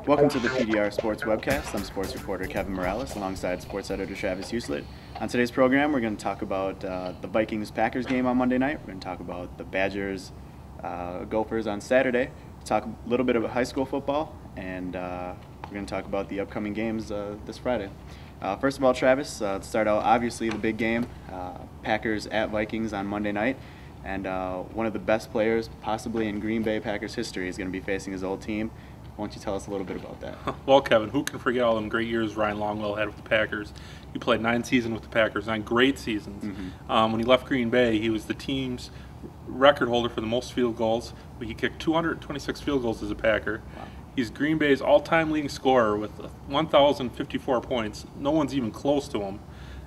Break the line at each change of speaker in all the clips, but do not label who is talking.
Welcome to the PDR Sports Webcast. I'm sports reporter Kevin Morales alongside sports editor Travis Huslett. On today's program, we're going to talk about the Vikings-Packers game on Monday night. We're going to talk about the Badgers, Gophers on Saturday, talk a little bit about high school football, and we're going to talk about the upcoming games this Friday. First of all, Travis, let's start out obviously the big game, Packers at Vikings on Monday night. And one of the best players possibly in Green Bay Packers history is going to be facing his old team. Why don't you tell us a little bit about that?
Well, Kevin, who can forget all them great years Ryan Longwell had with the Packers? He played 9 seasons with the Packers, 9 great seasons. When he left Green Bay, he was the team's record holder for the most field goals. He kicked 226 field goals as a Packer.
Wow.
He's Green Bay's all-time leading scorer with 1,054 points. No one's even close to him.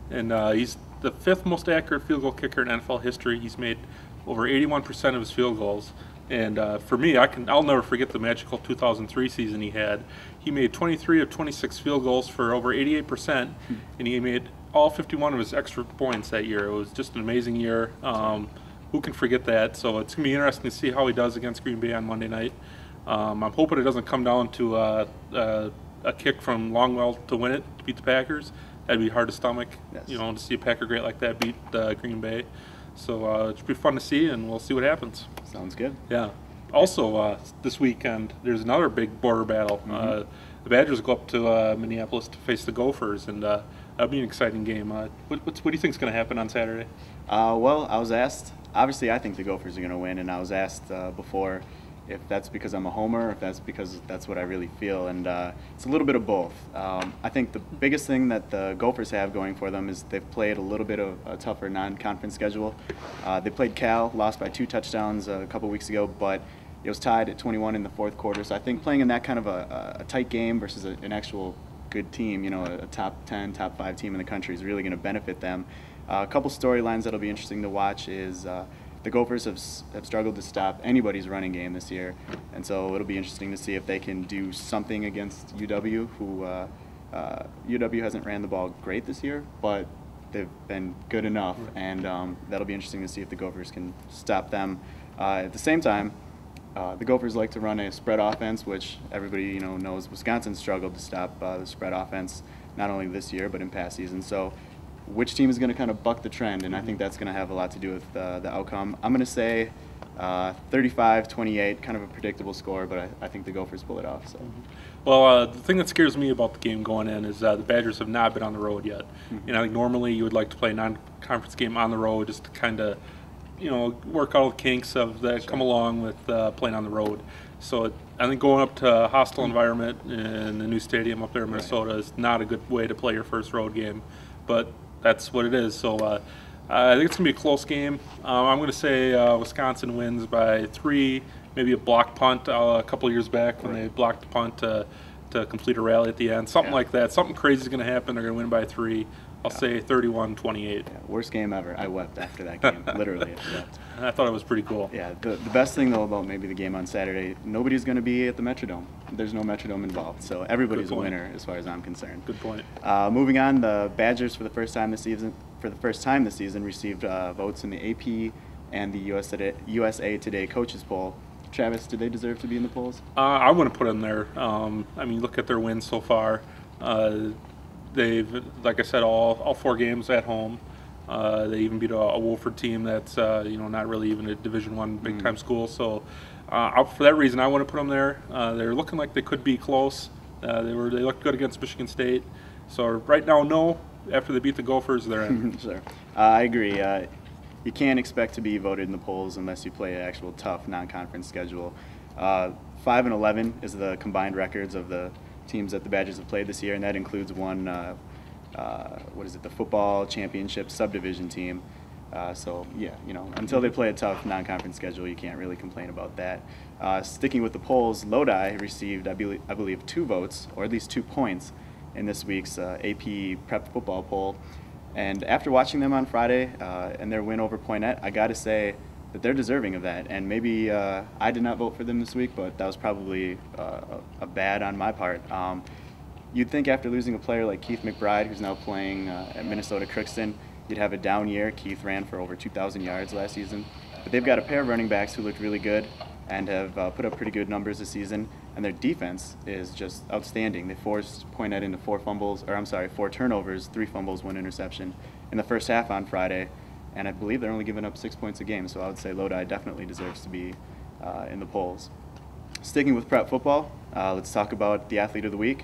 And he's the 5th most accurate field goal kicker in NFL history. He's made over 81% of his field goals. And for me, I'll never forget the magical 2003 season he had. He made 23 of 26 field goals for over 88%, and he made all 51 of his extra points that year. It was just an amazing year. Who can forget that? So it's going to be interesting to see how he does against Green Bay on Monday night. I'm hoping it doesn't come down to a kick from Longwell to win it, to beat the Packers. That'd be hard to stomach,
Yes.
to see a Packer great like that beat Green Bay. So it should be fun to see, and we'll see what happens.
Sounds good.
Yeah. Also, this weekend, there's another big border battle. The Badgers go up to Minneapolis to face the Gophers, and that'll be an exciting game. What do you think is going to happen on Saturday?
Well, I was asked, obviously I think the Gophers are going to win, and I was asked before if that's because I'm a homer or if that's because that's what I really feel, and it's a little bit of both. I think the biggest thing that the Gophers have going for them is they've played a little bit of a tougher non-conference schedule. They played Cal, lost by 2 touchdowns a couple weeks ago, but it was tied at 21 in the 4th quarter, so I think playing in that kind of a tight game versus an actual good team, a top 10, top 5 team in the country is really going to benefit them. A couple storylines that'll be interesting to watch is the Gophers have struggled to stop anybody's running game this year, and so it'll be interesting to see if they can do something against UW, who UW hasn't ran the ball great this year, but they've been good enough, and that'll be interesting to see if the Gophers can stop them. At the same time, the Gophers like to run a spread offense, which everybody knows Wisconsin struggled to stop the spread offense not only this year but in past seasons. So which team is going to kind of buck the trend, and I think that's going to have a lot to do with the outcome. I'm going to say 35-28, kind of a predictable score, but I think the Gophers pull it off. So.
Well, the thing that scares me about the game going in is the Badgers have not been on the road yet. I think normally you would like to play a non-conference game on the road just to kind of, work out all the kinks of that come along with playing on the road. So I think going up to a hostile environment in the new stadium up there in Minnesota is not a good way to play your first road game, but that's what it is. So I think it's going to be a close game. I'm going to say Wisconsin wins by 3, maybe a block punt a couple of years back when they blocked the punt to complete a rally at the end. Something like that. Something crazy is going to happen. They're going to win by 3. I'll say 31-28.
Worst game ever. I wept after that game. Literally, I wept.
I thought it was pretty cool.
Yeah, the best thing, though, about maybe the game on Saturday, nobody's going to be at the Metrodome. There's no Metrodome involved, so everybody's a winner as far as I'm concerned.
Good point.
Moving on, the Badgers for the first time this season received votes in the AP and the USA Today coaches poll. Travis, do they deserve to be in the polls?
I want to put them there. Look at their wins so far. They've, like I said, all 4 games at home. They even beat a Wolford team that's not really even a Division I big time school. So for that reason, I want to put them there. They're looking like they could be close. They looked good against Michigan State. So right now, no. After they beat the Gophers, they're in.
Sure, I agree. You can't expect to be voted in the polls unless you play an actual tough non-conference schedule. 5-11 is the combined records of the teams that the Badgers have played this year, and that includes one, the football championship subdivision team. So yeah, until they play a tough non-conference schedule, you can't really complain about that. Sticking with the polls, Lodi received, I believe, 2 votes, or at least 2 points, in this week's AP Prep Football poll. And after watching them on Friday and their win over Poynette, I got to say that they're deserving of that. And maybe I did not vote for them this week, but that was probably a bad on my part. You'd think after losing a player like Keith McBride, who's now playing at Minnesota Crookston, you'd have a down year. Keith ran for over 2,000 yards last season. But they've got a pair of running backs who looked really good and have put up pretty good numbers this season. and their defense is just outstanding. They forced Poinette into 4 turnovers, 3 fumbles, 1 interception in the first half on Friday, and I believe they're only giving up 6 points a game, so I would say Lodi definitely deserves to be in the polls. Sticking with prep football, let's talk about the athlete of the week.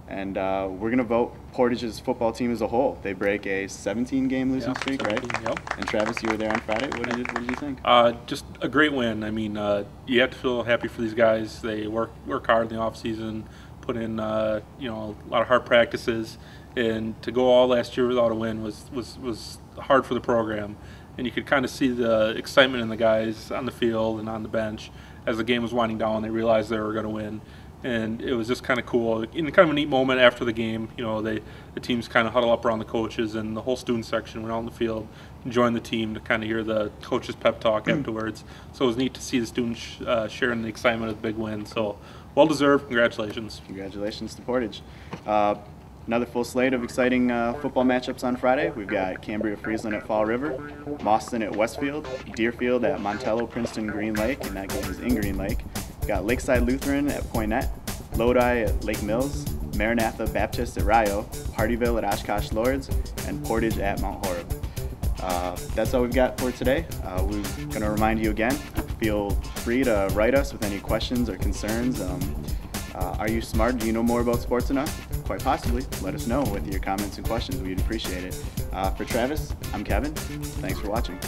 And we're going to vote Portage's football team as a whole. They break a 17-game losing streak, right?
Yep.
And Travis, you were there on Friday. What did you think?
Just a great win. I mean, you have to feel happy for these guys. They work hard in the off season, put in a lot of hard practices, and to go all last year without a win was hard for the program. And you could kind of see the excitement in the guys on the field and on the bench as the game was winding down. They realized they were going to win. And it was just kind of cool. In kind of a neat moment after the game, the teams kind of huddle up around the coaches, and the whole student section went out on the field and joined the team to kind of hear the coaches' pep talk afterwards. So it was neat to see the students sharing the excitement of the big win. So well-deserved. Congratulations.
Congratulations to Portage. Another full slate of exciting football matchups on Friday. We've got Cambria-Friesland at Fall River, Mauston at Westfield, Deerfield at Montello, Princeton, Green Lake, and that game is in Green Lake. We've got Lakeside Lutheran at Poinette, Lodi at Lake Mills, Maranatha Baptist at Rio, Hardyville at Oshkosh Lords, and Portage at Mount Horeb. That's all we've got for today. We're going to remind you again, feel free to write us with any questions or concerns. Are you smart? Do you know more about sports enough? Quite possibly. Let us know with your comments and questions. We'd appreciate it. For Travis, I'm Kevin. Thanks for watching.